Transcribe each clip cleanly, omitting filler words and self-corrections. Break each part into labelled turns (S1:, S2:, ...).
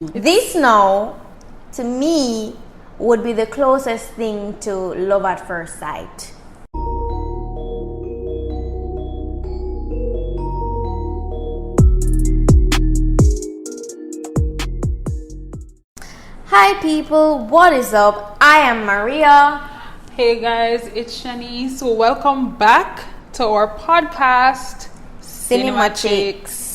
S1: This now, to me, would be the closest thing to love at first sight. Hi people, what is up? I am Maria.
S2: Hey guys, it's Shani. So welcome back to our podcast,
S1: Cinema Chicks.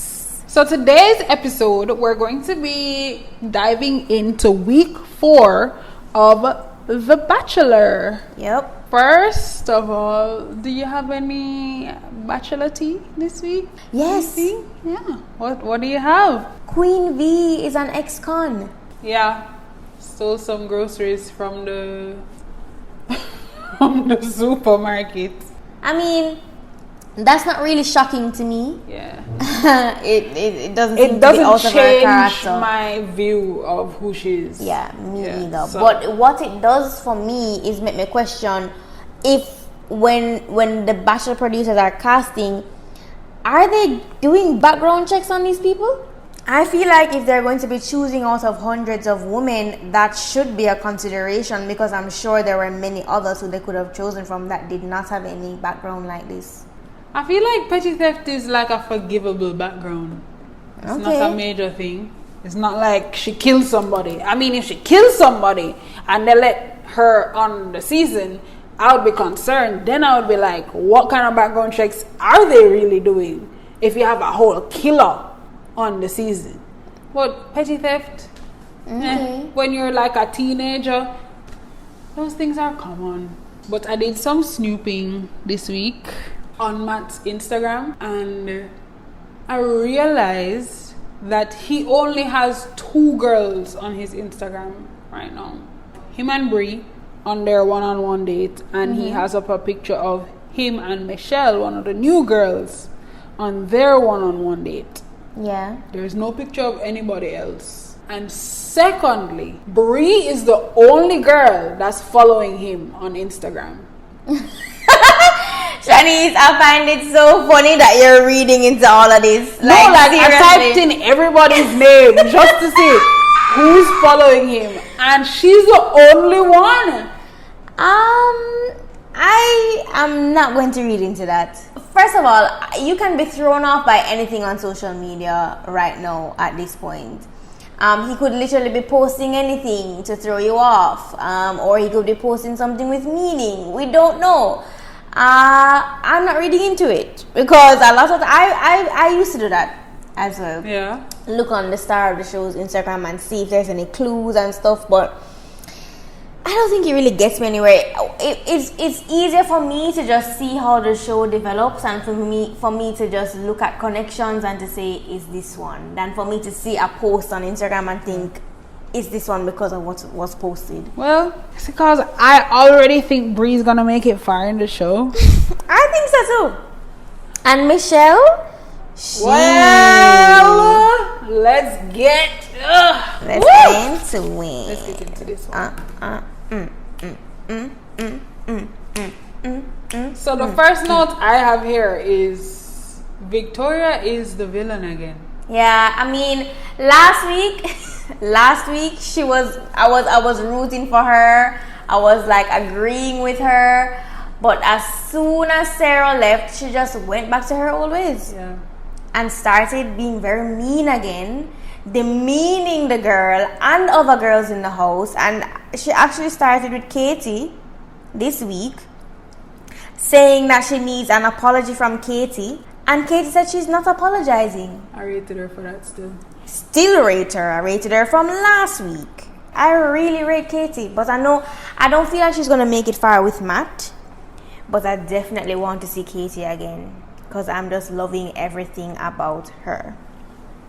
S2: So today's episode, we're going to be diving into week 4 of The Bachelor.
S1: Yep.
S2: First of all, do you have any Bachelor tea this week?
S1: Yes.
S2: Yeah. What do you have?
S1: Queen V is an ex-con.
S2: Yeah. Stole some groceries from the from the supermarket.
S1: I mean, that's not really shocking to me.
S2: Yeah.
S1: it doesn't seem to be out of her
S2: change
S1: character.
S2: my view of who she is.
S1: Yeah, me either.
S2: So.
S1: But what it does for me is make me question if when the Bachelor producers are casting, are they doing background checks on these people? I feel like if they're going to be choosing out of hundreds of women, that should be a consideration, because I'm sure there were many others who they could have chosen from that did not have any background like this.
S2: I feel like petty theft is like a forgivable background. It's not a major thing. It's not like she killed somebody. I mean, if she kills somebody and they let her on the season, I would be concerned. Then I would be like, what kind of background checks are they really doing if you have a whole killer on the season? But petty theft, when you're like a teenager, those things are common. But I did some snooping this week on Matt's Instagram, and I realized that he only has 2 girls on his Instagram right now. Him and Bree on their one-on-one date, and he has up a picture of him and Michelle, one of the new girls, on their one-on-one date.
S1: Yeah.
S2: There's no picture of anybody else. And secondly, Bree is the only girl that's following him on Instagram.
S1: Shanice, I find it so funny that you're reading into all of this.
S2: I typed in everybody's name just to see who's following him, and she's the only one.
S1: I am not going to read into that. First of all, you can be thrown off by anything on social media right now at this point. He could literally be posting anything to throw you off, or he could be posting something with meaning. We don't know. I'm not reading into it, because a lot of I used to do that as well.
S2: Yeah.
S1: Look on the star of the show's Instagram and see if there's any clues and stuff, but I don't think it really gets me anywhere. It's easier for me to just see how the show develops, and for me to just look at connections and to say, is this one, than for me to see a post on Instagram and think, is this one, because of what was posted.
S2: Well, it's because I already think Bree's gonna make it far in the show.
S1: I think so too. And Michelle,
S2: let's get
S1: into it.
S2: Let's get into this one. So the first note I have here is Victoria is the villain again.
S1: Yeah, I mean, last week I was rooting for her. I was like agreeing with her, but as soon as Sarah left, she just went back to her old ways.
S2: Yeah.
S1: And started being very mean again, demeaning the girl and other girls in the house. And she actually started with Katie this week, saying that she needs an apology from Katie. And Katie said she's not apologizing.
S2: I rated her for that still.
S1: Still rate her. I rated her from last week. I really rate Katie. But I don't feel like she's going to make it far with Matt. But I definitely want to see Katie again, because I'm just loving everything about her.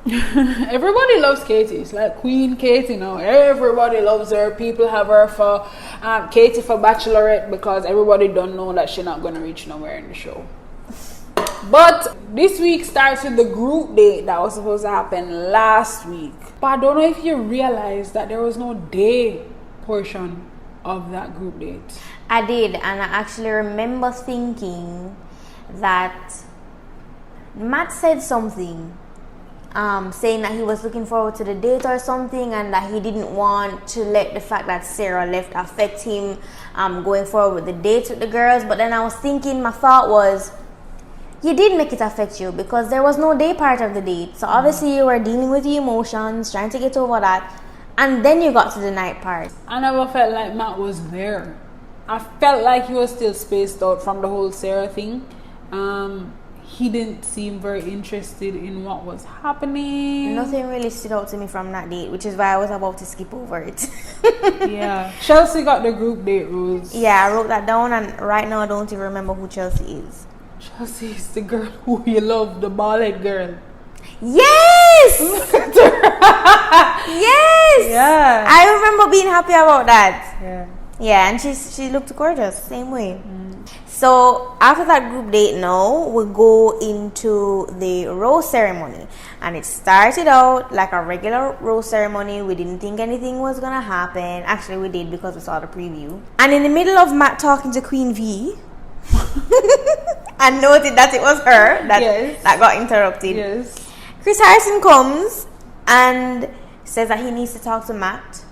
S2: Everybody loves Katie. It's like Queen Katie now. Everybody loves her. People have her for Katie for Bachelorette, because everybody don't know that she's not going to reach nowhere in the show. But this week starts with the group date that was supposed to happen last week. But I don't know if you realize that there was no day portion of that group date.
S1: I did, and I actually remember thinking that Matt said something saying that he was looking forward to the date or something, and that he didn't want to let the fact that Sarah left affect him going forward with the dates with the girls. But then I was thinking, my thought was, you did make it affect you because there was no day part of the date. So obviously you were dealing with your emotions, trying to get over that, and then you got to the night part.
S2: I never felt like Matt was there. I felt like he was still spaced out from the whole Sarah thing. He didn't seem very interested in what was happening.
S1: Nothing really stood out to me from that date, which is why I was about to skip over it.
S2: Yeah. Chelsea got the group date rules.
S1: Yeah, I wrote that down, and right now I don't even remember who Chelsea is.
S2: Chelsea is the girl who you love, the bald-head girl.
S1: Yes! Yes!
S2: Yeah.
S1: I remember being happy about that.
S2: Yeah.
S1: Yeah, and she looked gorgeous, same way. So after that group date now, we'll go into the rose ceremony. And it started out like a regular rose ceremony. We didn't think anything was going to happen. Actually, we did because we saw the preview. And in the middle of Matt talking to Queen V, and noted that it was her that got interrupted.
S2: Yes.
S1: Chris Harrison comes and says that he needs to talk to Matt,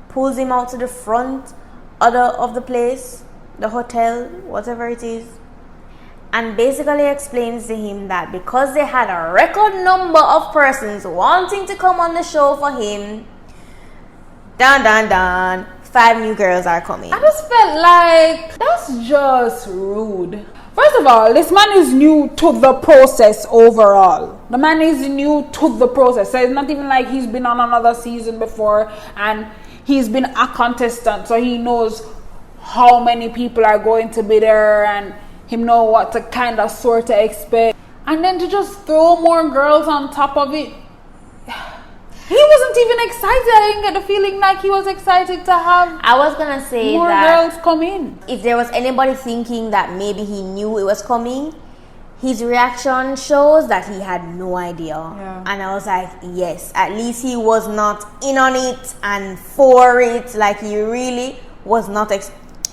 S1: pulls him out to the front of the place, the hotel, whatever it is, and basically explains to him that because they had a record number of persons wanting to come on the show for him, 5 new girls are coming.
S2: I just felt like that's just rude. First of all, this man is new to the process overall. The man is new to the process. So it's not even like he's been on another season before and he's been a contestant, so he knows how many people are going to be there and him know what to kind of sort of expect. And then to just throw more girls on top of it, he wasn't even excited. I didn't get the feeling like he was excited to have
S1: I was gonna say
S2: more
S1: that
S2: girls come in.
S1: If there was anybody thinking that maybe he knew it was coming, his reaction shows that he had no idea.
S2: Yeah.
S1: And I was like, yes, at least he was not in on it and for it. Like he really was not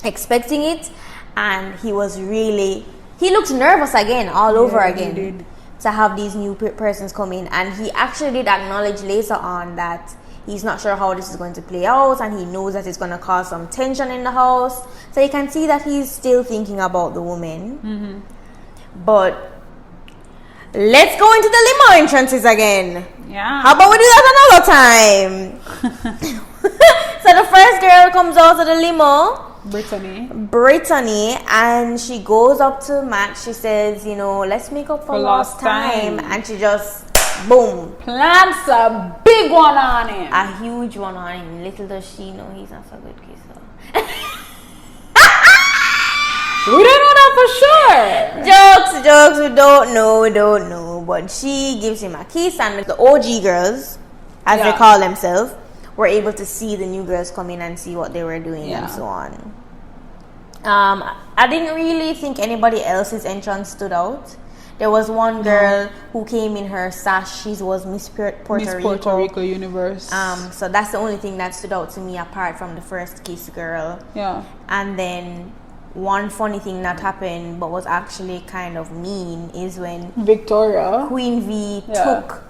S1: expecting it. And he was really, he looked nervous again, all over again.
S2: He did.
S1: To have these new persons come in. And he actually did acknowledge later on that he's not sure how this is going to play out, and he knows that it's going to cause some tension in the house. So you can see that he's still thinking about the woman.
S2: Mm-hmm.
S1: But let's go into the limo entrances again.
S2: Yeah.
S1: How about we do that another time? So the first girl comes out of the limo, Brittany, and she goes up to Matt. She says, you know, let's make up for lost time. And she just, boom,
S2: plants a big one on him.
S1: a huge one on him. Little does she know he's not so good kisser.
S2: We don't know that for sure.
S1: Jokes, we don't know. But she gives him a kiss, and the OG girls, as they call themselves, were able to see the new girls come in and see what they were doing and so on. I didn't really think anybody else's entrance stood out. There was one girl who came in her sash. She was Miss Puerto
S2: Rico Universe.
S1: So that's the only thing that stood out to me apart from the first kiss girl.
S2: Yeah.
S1: And then one funny thing that happened but was actually kind of mean is when
S2: Victoria,
S1: Queen V, took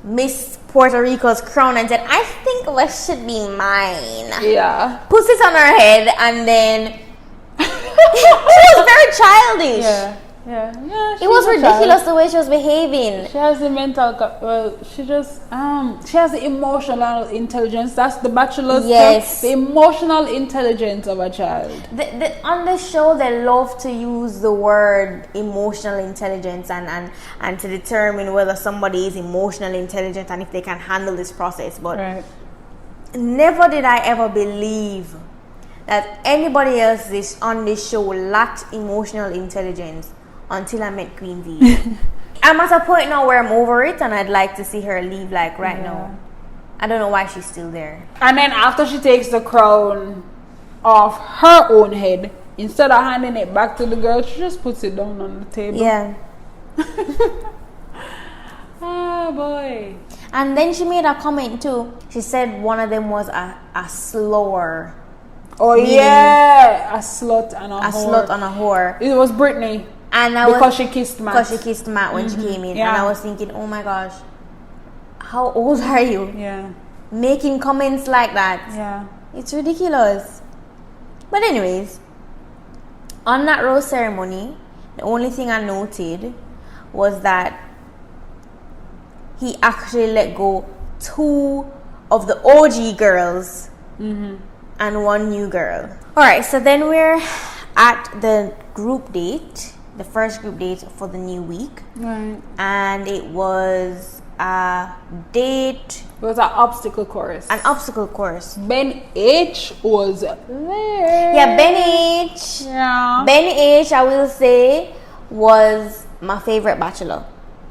S1: Miss Puerto Rico's crown and said, I think this should be mine.
S2: Yeah.
S1: Puts it on her head, and then it was very childish.
S2: Yeah.
S1: It was ridiculous the way she was behaving.
S2: She has the mental, she has the emotional intelligence. That's the Bachelor stuff. The emotional intelligence of a child.
S1: On the show, they love to use the word emotional intelligence and to determine whether somebody is emotionally intelligent and if they can handle this process. But never did I ever believe that anybody else on this show lacked emotional intelligence until I met Queen V. I'm at a point now where I'm over it and I'd like to see her leave like right now. I don't know why she's still there.
S2: And then after she takes the crown off her own head, instead of handing it back to the girl, she just puts it down on the table.
S1: Yeah.
S2: Oh boy.
S1: And then she made a comment too. She said one of them was a slower.
S2: Oh yeah, a slut and a whore.
S1: A slut and a whore.
S2: It was Brittany.
S1: And
S2: because she kissed Matt.
S1: Because she kissed Matt when she came in.
S2: Yeah.
S1: And I was thinking, oh my gosh. how old are you?
S2: Yeah.
S1: Making comments like that.
S2: Yeah.
S1: It's ridiculous. But anyways, on that rose ceremony, the only thing I noted was that he actually let go 2 of the OG girls and 1 new girl. Alright, so then we're at the group date, the first group date for the new week.
S2: Right.
S1: And it was a date.
S2: It was an obstacle course.
S1: An obstacle course.
S2: Ben H was there.
S1: Yeah, Ben H.
S2: Yeah.
S1: Ben H, I will say, was my favorite bachelor.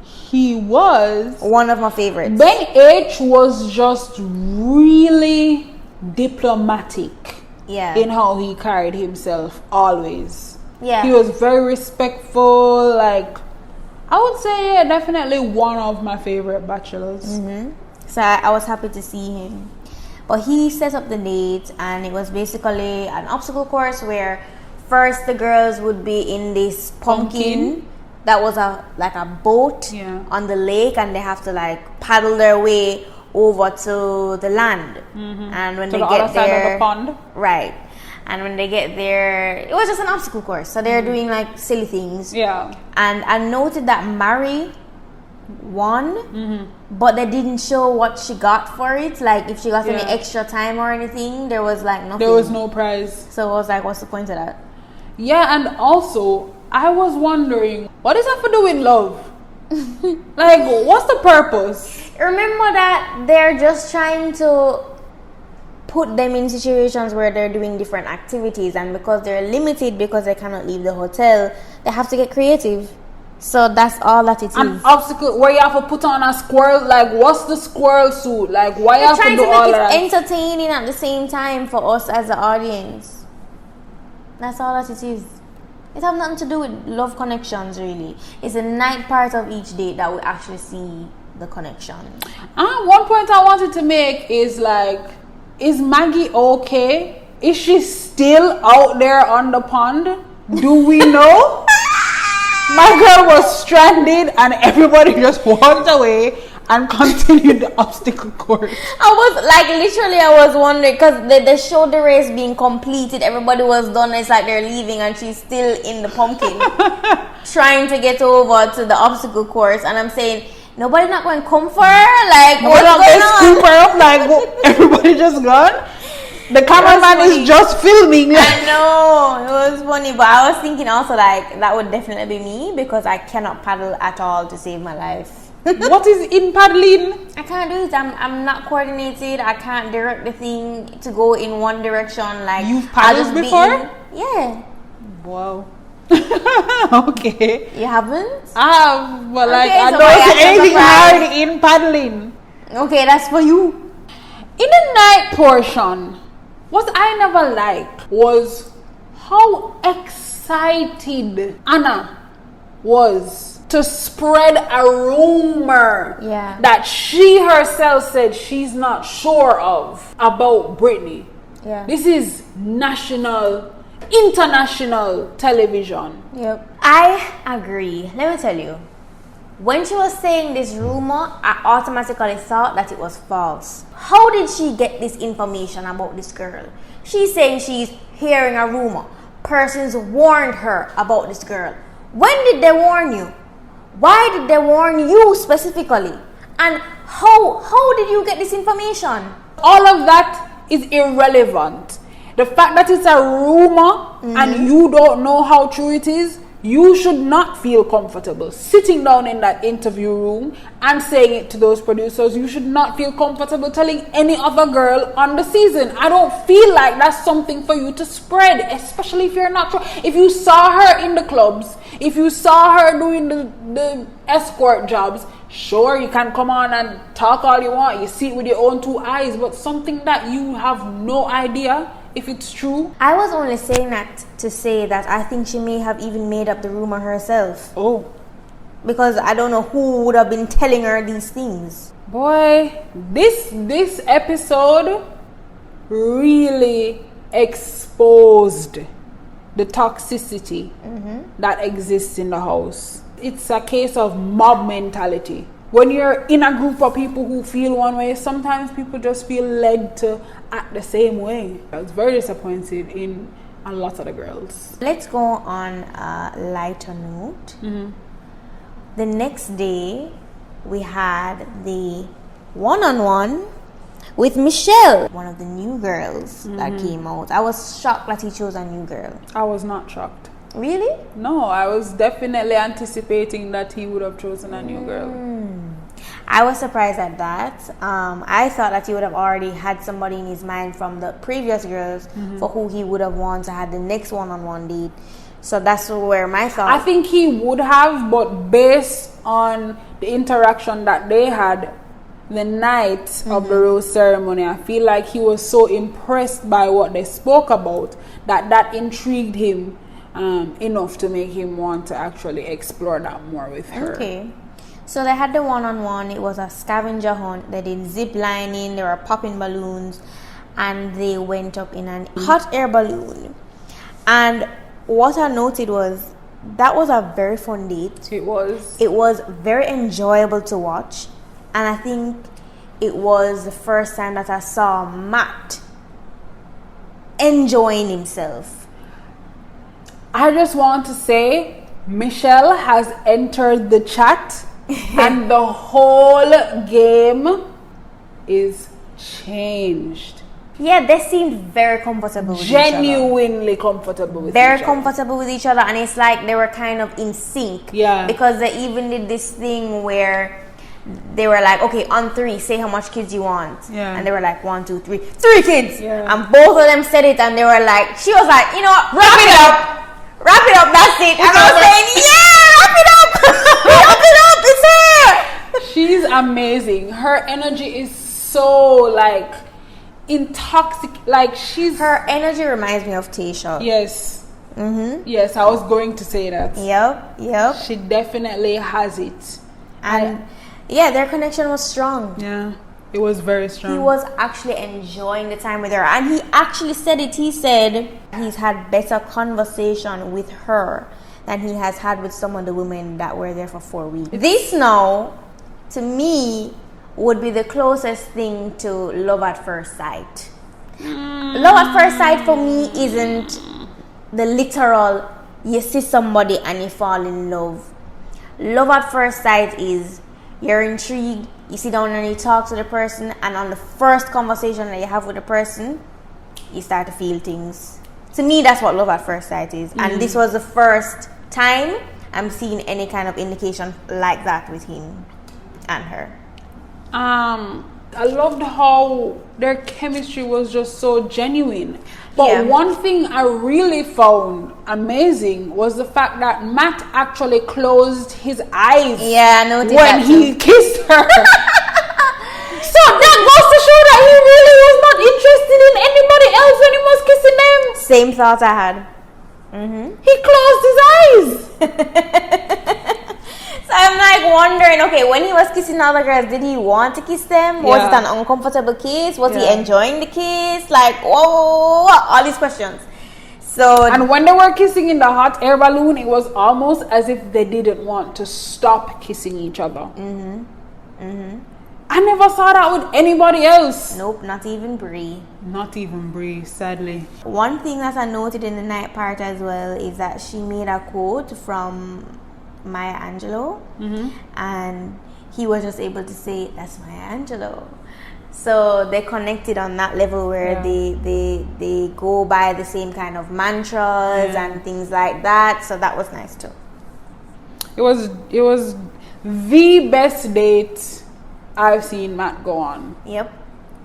S2: He was.
S1: One of my favorites.
S2: Ben H was just really diplomatic.
S1: Yeah.
S2: In how he carried himself always.
S1: Yeah.
S2: He was very respectful. Like, I would say definitely one of my favorite bachelors.
S1: So I was happy to see him. But he set up the date, and it was basically an obstacle course where first the girls would be in this pumpkin. That was a boat on the lake, and they have to like paddle their way over to the land. And when
S2: To
S1: they
S2: the
S1: get
S2: other
S1: there,
S2: side of the pond.
S1: right? And when they get there, it was just an obstacle course. So they're doing like silly things.
S2: Yeah.
S1: And I noted that Mary won, but they didn't show what she got for it. Like if she got any extra time or anything, there was like nothing.
S2: There was no prize.
S1: So I was like, what's the point of that?
S2: Yeah, and also I was wondering, what does that have to do with love? Like, what's the purpose?
S1: Remember that they're just trying to put them in situations where they're doing different activities, and because they're limited because they cannot leave the hotel, they have to get creative. So that's all that it is.
S2: An obstacle where you have to put on a squirrel. Like, what's the squirrel suit? Like, why you have to do all that?
S1: Trying to make it entertaining at the same time for us as the audience. That's all that it is. It has nothing to do with love connections, really. It's the night part of each date that we actually see the connection.
S2: One point I wanted to make is like, is Maggie okay? Is she still out there on the pond? Do we know? My girl was stranded and everybody just walked away and continued the obstacle course.
S1: I was like, literally, I was wondering because they showed the race being completed. Everybody was done. It's like they're leaving and she's still in the pumpkin trying to get over to the obstacle course. And I'm saying, nobody not going to come for her? Like, what's going on?
S2: Scoop her up, like, everybody just gone? The cameraman is just filming.
S1: I know, it was funny, but I was thinking also like that would definitely be me because I cannot paddle at all to save my life.
S2: What is in paddling?
S1: I can't do it. I'm not coordinated. I can't direct the thing to go in one direction. Like,
S2: you've paddled before?
S1: Yeah.
S2: Wow. Okay.
S1: You haven't?
S2: I have, but like
S1: Okay,
S2: I
S1: so
S2: don't see
S1: I'm
S2: anything
S1: surprised.
S2: hard in paddling.
S1: Okay, that's for you.
S2: In the night portion, what I never liked was how excited Anna was to spread a rumor that she herself said she's not sure of about Britney.
S1: Yeah.
S2: This is national, international television.
S1: Yep. I agree. Let me tell you. When she was saying this rumor, I automatically thought that it was false. How did she get this information about this girl? She's saying she's hearing a rumor. Persons warned her about this girl. When did they warn you? Why did they warn you specifically? And how did you get this information?
S2: All of that is irrelevant. The fact that it's a rumor and you don't know how true it is, you should not feel comfortable sitting down in that interview room and saying it to those producers. You should not feel comfortable telling any other girl on the season. I don't feel like that's something for you to spread, especially if you're not sure. If you saw her in the clubs, if you saw her doing the escort jobs, sure, you can come on and talk all you want. You see it with your own 2 eyes, but something that you have no idea if it's true.
S1: I was only saying that to say that I think she may have even made up the rumor herself.
S2: Oh.
S1: Because I don't know who would have been telling her these things.
S2: Boy, this episode really exposed the toxicity that exists in the house. It's a case of mob mentality. when you're in a group of people who feel one way, sometimes people just feel led to act the same way. I was very disappointed in a lot of the girls.
S1: Let's go on a lighter note. The next day, we had the one-on-one with Michelle, one of the new girls that came out. I was shocked that he chose a new girl.
S2: I was not shocked.
S1: Really?
S2: No, I was definitely anticipating that he would have chosen a new girl.
S1: I was surprised at that. I thought that he would have already had somebody in his mind from the previous girls for who he would have wanted to have the next one-on-one date. So that's where my thought.
S2: I think he would have, but based on the interaction that they had the night of the rose ceremony, I feel like he was so impressed by what they spoke about that intrigued him enough to make him want to actually explore that more with her.
S1: Okay. So they had the one-on-one. It was a scavenger hunt. They did zip lining. They were popping balloons. And they went up in an hot air balloon. And what I noted was that was a very fun date.
S2: It was.
S1: It was very enjoyable to watch. And I think it was the first time that I saw Matt enjoying himself.
S2: I just want to say Michelle has entered the chat and the whole game is changed.
S1: Yeah, they seemed very comfortable with each other.
S2: Genuinely comfortable with each other.
S1: Very comfortable with each other, and it's like they were kind of in sync.
S2: Yeah.
S1: Because they even did this thing where they were like, okay, on 3, say how much kids you want.
S2: Yeah.
S1: And they were like, 1, 2, 3, 3 kids.
S2: Yeah.
S1: And both of them said it, and they were like, she was like, you know what, wrap it up. Wrap it up, that's it. And I was saying, yeah, wrap it up. Wrap it up, it's her.
S2: She's amazing. Her energy is so like intoxicating. Like
S1: her energy reminds me of Tasha.
S2: Yes. Yes, I was going to say that.
S1: Yep.
S2: She definitely has it.
S1: And yeah, their connection was strong.
S2: Yeah, it was very strong.
S1: He was actually enjoying the time with her, and he actually said it. He said he's had better conversation with her than he has had with some of the women that were there for 4 weeks. This now, to me, would be the closest thing to love at first sight. Love at first sight for me isn't the literal you see somebody and you fall in love. Love at first sight is you're intrigued, you sit down and you talk to the person, and on the first conversation that you have with the person, you start to feel things. To me, that's what love at first sight is. And this was the first time I'm seeing any kind of indication like that with him and her.
S2: I loved how their chemistry was just so genuine. But one thing I really found amazing was the fact that Matt actually closed his eyes when he kissed her. So that goes to show that he really was not interested in anybody else when he was kissing them.
S1: Same thought I had.
S2: He closed his eyes.
S1: So I'm like wondering, okay, when he was kissing other girls, did he want to kiss them? Was it an uncomfortable kiss? Was he enjoying the kiss? Like, whoa, all these questions. So,
S2: and when they were kissing in the hot air balloon, it was almost as if they didn't want to stop kissing each other. I never saw that with anybody else.
S1: Nope, not even Brie.
S2: Not even Brie, sadly.
S1: One thing that I noted in the night part as well is that she made a quote from Maya Angelou, and he was just able to say, that's Maya Angelou. So they connected on that level where they go by the same kind of mantras and things like that. So that was nice too.
S2: It was the best date I've seen Matt go on.
S1: Yep.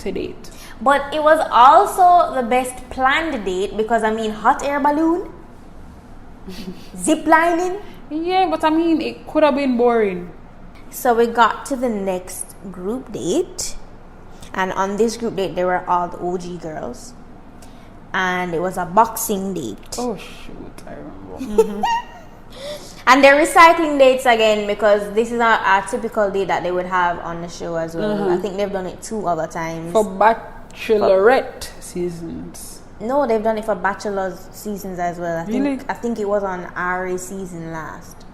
S2: To date.
S1: But it was also the best planned date because, I mean, hot air balloon, zip lining.
S2: Yeah, but I mean, it could have been boring.
S1: So we got to the next group date. And on this group date, there were all the OG girls. And it was a boxing date.
S2: Oh, shoot. I remember.
S1: And they're recycling dates again because this is a typical date that they would have on the show as well. I think they've done it 2 other times.
S2: For Bachelorette seasons.
S1: No, they've done it for Bachelor seasons as well. I think it was on Ari season last.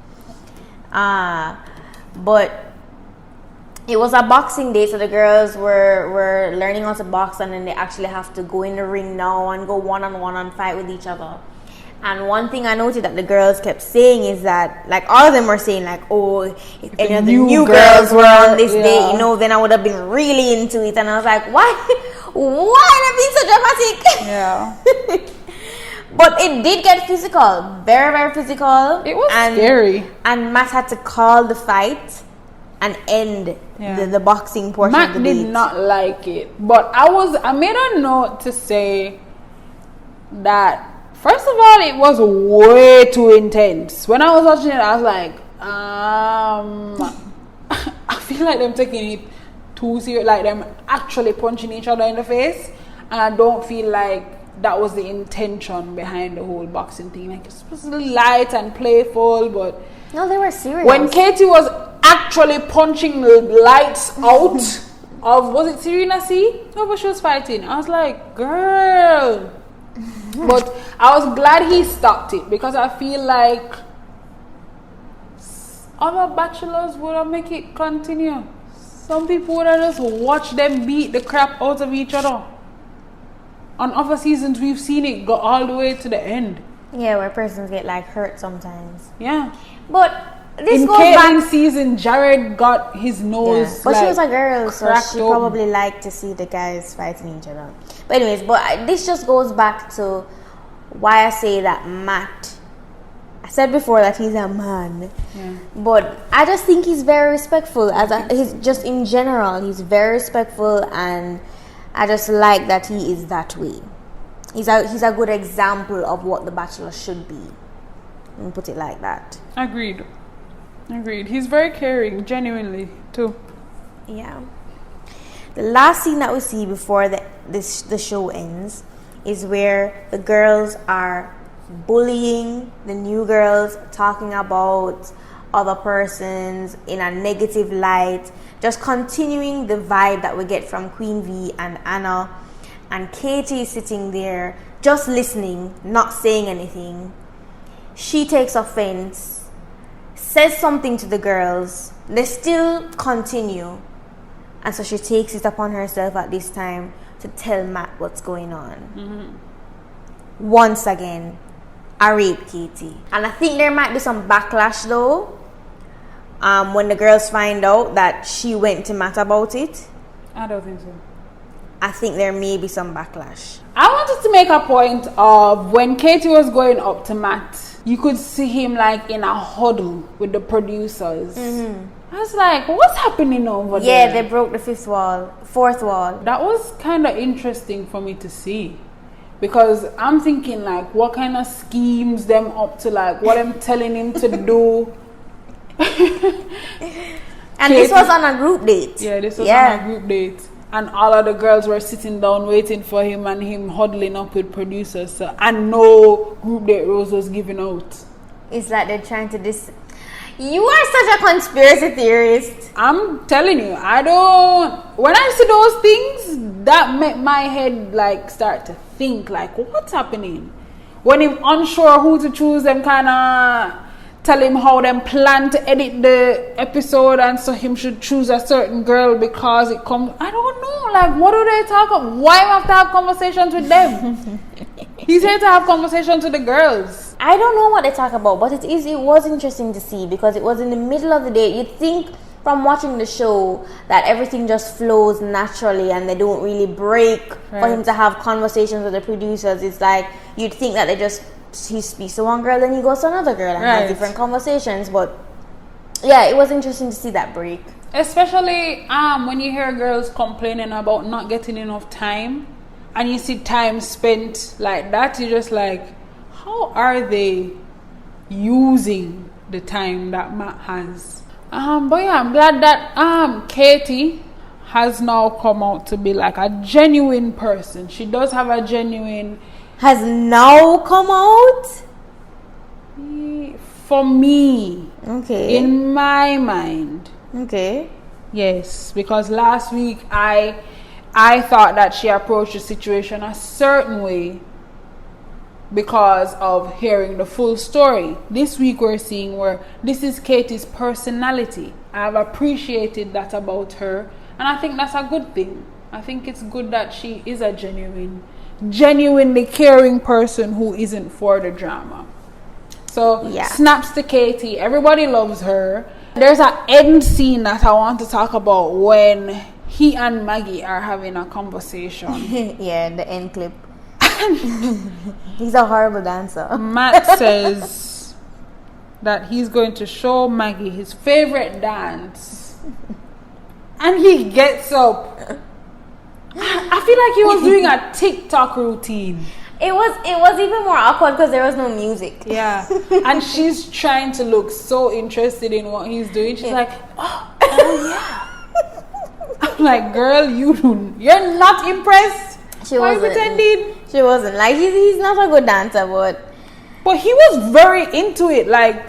S1: But It was a boxing day, so the girls were learning how to box, and then they actually have to go in the ring now and go one-on-one and fight with each other. And one thing I noted that the girls kept saying is that, like, all of them were saying, like, oh, if any of the new girls were on this day, you know, then I would have been really into it. And I was like, why not being so dramatic?
S2: Yeah.
S1: But it did get physical, very, very physical.
S2: It was scary.
S1: And Matt had to call the fight and end the boxing portion
S2: Matt
S1: of the date.
S2: did not like it. But I made a note to say that, first of all, it was way too intense. When I was watching it, I was like, I feel like them taking it too serious, like them actually punching each other in the face. And I don't feel like that was the intention behind the whole boxing thing. Like, it's supposed to be light and playful, but
S1: no, they were serious.
S2: When Katie was actually punching the lights out of, was it Serena C? Whoever she was fighting, I was like, girl. But I was glad he stopped it, because I feel like other bachelors would have make it continue. Some people would have just watched them beat the crap out of each other. On other seasons, we've seen it go all the way to the end.
S1: Yeah, where persons get like hurt sometimes.
S2: Yeah.
S1: But this
S2: in
S1: goes back
S2: season, Jared got his nose.
S1: Yeah. But she was a girl, so she
S2: open.
S1: probably liked to see the guys fighting each other. But anyways, this just goes back to why I say that Matt. I said before that he's a man, but I just think he's very respectful. He's just in general, he's very respectful, and I just like that he is that way. He's a good example of what the Bachelor should be. Let me put it like that.
S2: Agreed. He's very caring, genuinely too.
S1: Yeah. The last scene that we see before the show ends is where the girls are bullying the new girls, talking about other persons in a negative light, just continuing the vibe that we get from Queen V and Anna. And Katie is sitting there just listening, not saying anything. She takes offense, says something to the girls. They still continue, and so she takes it upon herself at this time to tell Matt what's going on. Once again, I rape Katie. And I think there might be some backlash though, when the girls find out that she went to Matt about it.
S2: I don't think so.
S1: I think there may be some backlash.
S2: I wanted to make a point of when Katie was going up to Matt, you could see him like in a huddle with the producers. I was like, what's happening over there?
S1: Yeah, they broke the fourth wall.
S2: That was kind of interesting for me to see. Because I'm thinking, like, what kind of schemes them up to, like, what I'm telling him to do.
S1: And this was on a group date.
S2: Yeah, this was on a group date. And all of the girls were sitting down waiting for him, and him huddling up with producers. So, and no group date rose was given out.
S1: It's like they're trying to You are such a conspiracy theorist.
S2: I'm telling you, when I see those things, that make my head like start to think like, what's happening? When I'm unsure who to choose, them kind of tell him how them plan to edit the episode, and so him should choose a certain girl because it comes. I don't know, like, what do they talk about? Why do I have to have conversations with them? He's here to have conversations with the girls.
S1: I don't know what they talk about, but it was interesting to see because it was in the middle of the day. You'd think from watching the show that everything just flows naturally and they don't really break for him to have conversations with the producers. It's like you'd think that he speaks to one girl, then he goes to another girl and has different conversations. But yeah, it was interesting to see that break.
S2: Especially when you hear girls complaining about not getting enough time, and you see time spent like that, you're just like, how are they using the time that Matt has? But yeah, I'm glad that Katie has now come out to be like a genuine person. She does have a genuine...
S1: Has now come out?
S2: For me.
S1: Okay.
S2: In my mind.
S1: Okay.
S2: Yes, because last week I thought that she approached the situation a certain way because of hearing the full story. This week we're seeing where this is Katie's personality I've appreciated that about her, and I think that's a good thing. I think it's good that she is a genuinely caring person who isn't for the drama. So snaps to Katie. Everybody loves her. There's an end scene that I want to talk about when he and Maggie are having a conversation.
S1: Yeah, the end clip. He's a horrible dancer.
S2: Matt says that he's going to show Maggie his favorite dance, and he gets up. I feel like he was doing a TikTok routine.
S1: It was even more awkward because there was no music.
S2: Yeah, and she's trying to look so interested in what he's doing. She's like, oh yeah. I'm like, girl, you're not impressed.
S1: She
S2: Why
S1: wasn't
S2: pretending?
S1: She wasn't. Like he's not a good dancer,
S2: but he was very into it. Like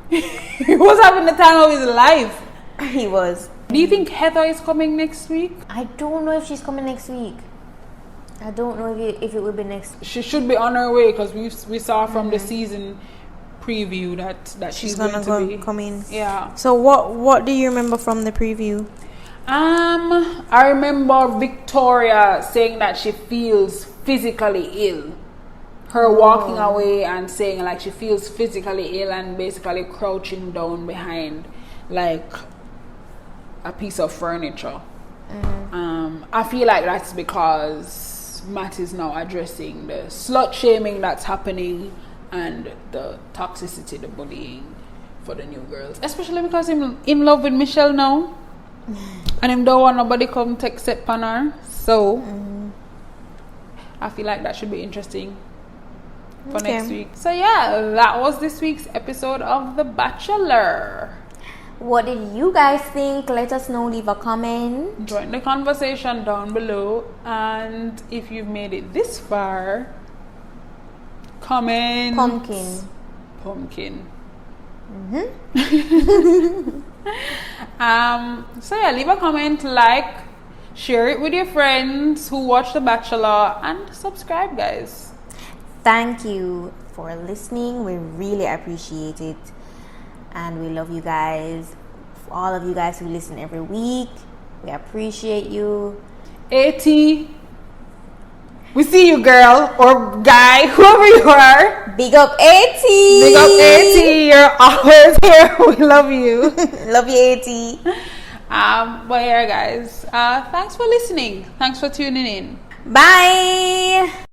S2: he was having the time of his life.
S1: He was.
S2: Do you think Heather is coming next week?
S1: I don't know if she's coming next week. I don't know if it will be next.
S2: She should be on her way because we saw from the season preview that she's going to
S1: come in.
S2: Yeah.
S1: So what do you remember from the preview?
S2: I remember Victoria saying that she feels physically ill. Her walking away and saying like she feels physically ill and basically crouching down behind like a piece of furniture. I feel like that's because Matt is now addressing the slut shaming that's happening and the toxicity, the bullying for the new girls, especially because I'm in love with Michelle now. And him don't want nobody come take step on her. So I feel like that should be interesting for next week. So yeah, that was this week's episode of The Bachelor.
S1: What did you guys think? Let us know. Leave a comment.
S2: Join the conversation down below. And if you've made it this far, comment. Pumpkin. So yeah, leave a comment, like, share it with your friends who watch The Bachelor, and subscribe, guys.
S1: Thank you for listening. We really appreciate it, and we love you guys. For all of you guys who listen every week, we appreciate you.
S2: AT, we see you, girl or guy, whoever you are.
S1: Big up AT.
S2: Big up AT. You're always here. We love you.
S1: Love you, AT.
S2: But yeah, guys, thanks for listening. Thanks for tuning in.
S1: Bye.